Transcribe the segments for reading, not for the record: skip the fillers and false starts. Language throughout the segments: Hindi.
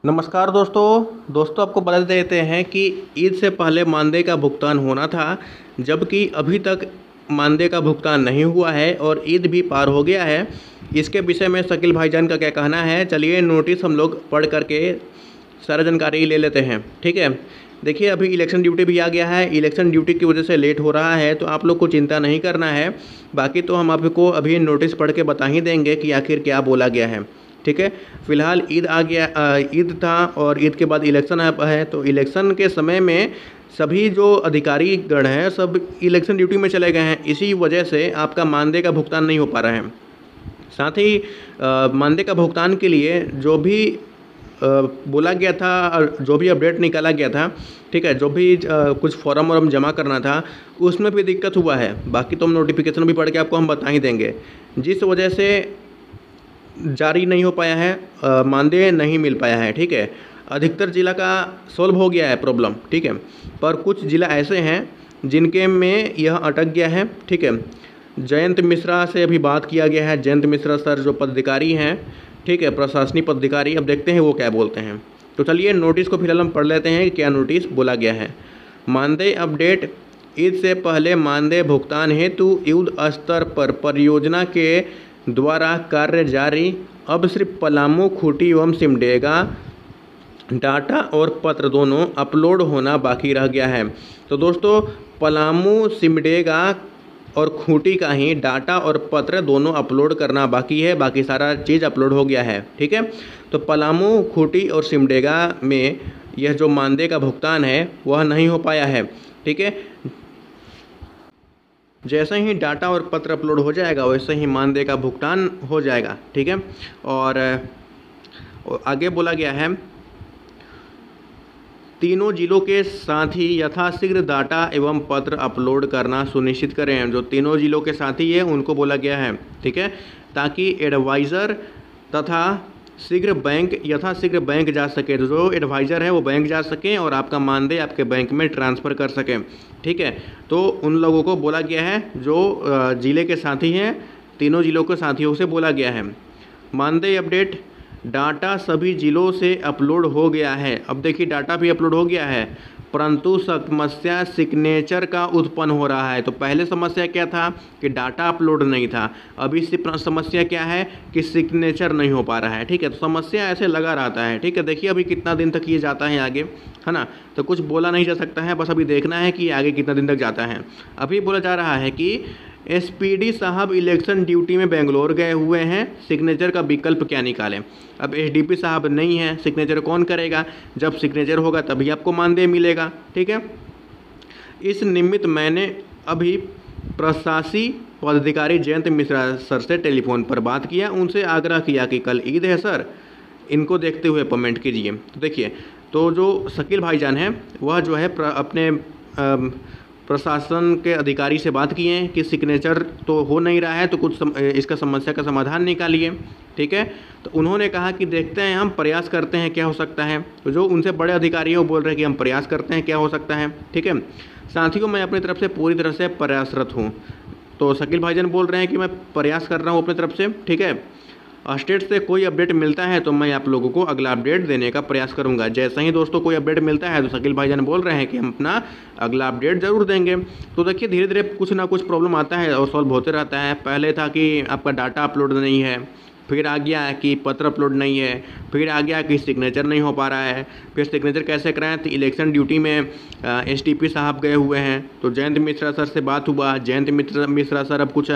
नमस्कार दोस्तों आपको बता देते हैं कि ईद से पहले मानदेय का भुगतान होना था, जबकि अभी तक मानदेय का भुगतान नहीं हुआ है और ईद भी पार हो गया है। इसके विषय में शकील भाईजान का क्या कहना है, चलिए नोटिस हम लोग पढ़ करके सारा जानकारी ले लेते हैं। ठीक है, देखिए अभी इलेक्शन ड्यूटी भी आ गया है। इलेक्शन ड्यूटी की वजह से लेट हो रहा है, तो आप लोग को चिंता नहीं करना है। बाकी तो हम आपको अभी नोटिस पढ़ के बता ही देंगे कि आखिर क्या बोला गया है। ठीक है, फिलहाल ईद आ गया, ईद था और ईद के बाद इलेक्शन है, तो इलेक्शन के समय में सभी जो अधिकारी गण हैं सब इलेक्शन ड्यूटी में चले गए हैं। इसी वजह से आपका मानदेय का भुगतान नहीं हो पा रहा है। साथ ही मानदेय का भुगतान के लिए जो भी बोला गया था और जो भी अपडेट निकाला गया था, ठीक है, जो भी कुछ फॉर्म वॉर्म जमा करना था उसमें भी दिक्कत हुआ है। बाकी तो हम नोटिफिकेशन भी पढ़ के आपको हम बता ही देंगे। जिस वजह से जारी नहीं हो पाया है, मानदेय नहीं मिल पाया है। ठीक है, अधिकतर ज़िला का सॉल्व हो गया है प्रॉब्लम। ठीक है, पर कुछ ज़िला ऐसे हैं जिनके में यह अटक गया है। ठीक है, जयंत मिश्रा से अभी बात किया गया है। जयंत मिश्रा सर जो पदाधिकारी हैं, ठीक है, प्रशासनिक पदाधिकारी, अब देखते हैं वो क्या बोलते हैं। तो चलिए नोटिस को फिलहाल हम पढ़ लेते हैं कि क्या नोटिस बोला गया है। मानदेय अपडेट। ईद से पहले मानदेय भुगतान हेतु युद्ध स्तर पर परियोजना के द्वारा कार्य जारी। अब सिर्फ पलामू, खूंटी एवं सिमडेगा डाटा और पत्र दोनों अपलोड होना बाकी रह गया है। तो दोस्तों पलामू, सिमडेगा और खूंटी का ही डाटा और पत्र दोनों अपलोड करना बाकी है, बाकी सारा चीज़ अपलोड हो गया है। ठीक है, तो पलामू, खूंटी और सिमडेगा में यह जो मानदेय का भुगतान है वह नहीं हो पाया है। ठीक है, जैसे ही डाटा और पत्र अपलोड हो जाएगा वैसे ही मानदेय का भुगतान हो जाएगा। ठीक है, और आगे बोला गया है तीनों जिलों के साथ ही यथाशीघ्र डाटा एवं पत्र अपलोड करना सुनिश्चित करें। जो तीनों जिलों के साथी है उनको बोला गया है। ठीक है, ताकि एडवाइज़र तथा यथाशीघ्र बैंक जा सके। तो जो एडवाइज़र है वो बैंक जा सकें और आपका मानदेय आपके बैंक में ट्रांसफ़र कर सकें। ठीक है, तो उन लोगों को बोला गया है जो ज़िले के साथी हैं, तीनों ज़िलों के साथियों से बोला गया है। मानदेय अपडेट। डाटा सभी ज़िलों से अपलोड हो गया है। अब देखिए डाटा भी अपलोड हो गया है, परंतु समस्या सिग्नेचर का उत्पन्न हो रहा है। तो पहले समस्या क्या था कि डाटा अपलोड नहीं था, अभी समस्या क्या है कि सिग्नेचर नहीं हो पा रहा है। ठीक है, तो समस्या ऐसे लगा रहता है। ठीक है, देखिए अभी कितना दिन तक ये जाता है आगे, है ना, तो कुछ बोला नहीं जा सकता है, बस अभी देखना है कि आगे कितना दिन तक जाता है। अभी बोला जा रहा है कि एसपीडी साहब इलेक्शन ड्यूटी में बेंगलोर गए हुए हैं, सिग्नेचर का विकल्प क्या निकालें। अब एसडीपी साहब नहीं है, सिग्नेचर कौन करेगा, जब सिग्नेचर होगा तभी आपको मानदेय मिलेगा। ठीक है, इस निमित्त मैंने अभी प्रशासी पदाधिकारी जयंत मिश्रा सर से टेलीफोन पर बात किया, उनसे आग्रह किया कि कल ईद है सर, इनको देखते हुए पेमेंट कीजिए। तो देखिए, तो जो शकील भाईजान हैं वह जो है अपने प्रशासन के अधिकारी से बात किए हैं कि सिग्नेचर तो हो नहीं रहा है, तो कुछ इसका समस्या का समाधान निकालिए। ठीक है, तो उन्होंने कहा कि देखते हैं, हम प्रयास करते हैं क्या हो सकता है। तो जो उनसे बड़े अधिकारी हैं वो बोल रहे हैं कि हम प्रयास करते हैं क्या हो सकता है। ठीक है, साथियों मैं अपनी तरफ से पूरी तरह से प्रयासरत हूँ। तो शकील भाईजान बोल रहे हैं कि मैं प्रयास कर रहा हूँ अपनी तरफ से। ठीक है, स्टेट से कोई अपडेट मिलता है तो मैं आप लोगों को अगला अपडेट देने का प्रयास करूंगा। जैसे ही दोस्तों कोई अपडेट मिलता है तो शकील भाईजान बोल रहे हैं कि हम अपना अगला अपडेट ज़रूर देंगे। तो देखिए धीरे धीरे कुछ ना कुछ प्रॉब्लम आता है और सॉल्व होते रहता है। पहले था कि आपका डाटा अपलोड नहीं है, फिर आ गया कि पत्र अपलोड नहीं है, फिर आ गया कि सिग्नेचर नहीं हो पा रहा है। फिर सिग्नेचर कैसे कराएं, तो इलेक्शन ड्यूटी में एसटीपी साहब गए हुए हैं, तो जयंत मिश्रा सर से बात हुआ। जयंत मिश्रा सर अब कुछ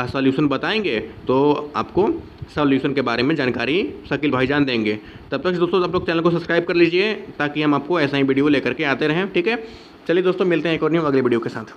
सॉल्यूशन बताएंगे तो आपको सॉल्यूशन के बारे में जानकारी शकील भाईजान देंगे। तब तक दोस्तों आप लोग चैनल को सब्सक्राइब कर लीजिए ताकि हम आपको ऐसा ही वीडियो लेकर के आते रहें। ठीक है, चलिए दोस्तों मिलते हैं एक और न्यू अगले वीडियो के साथ।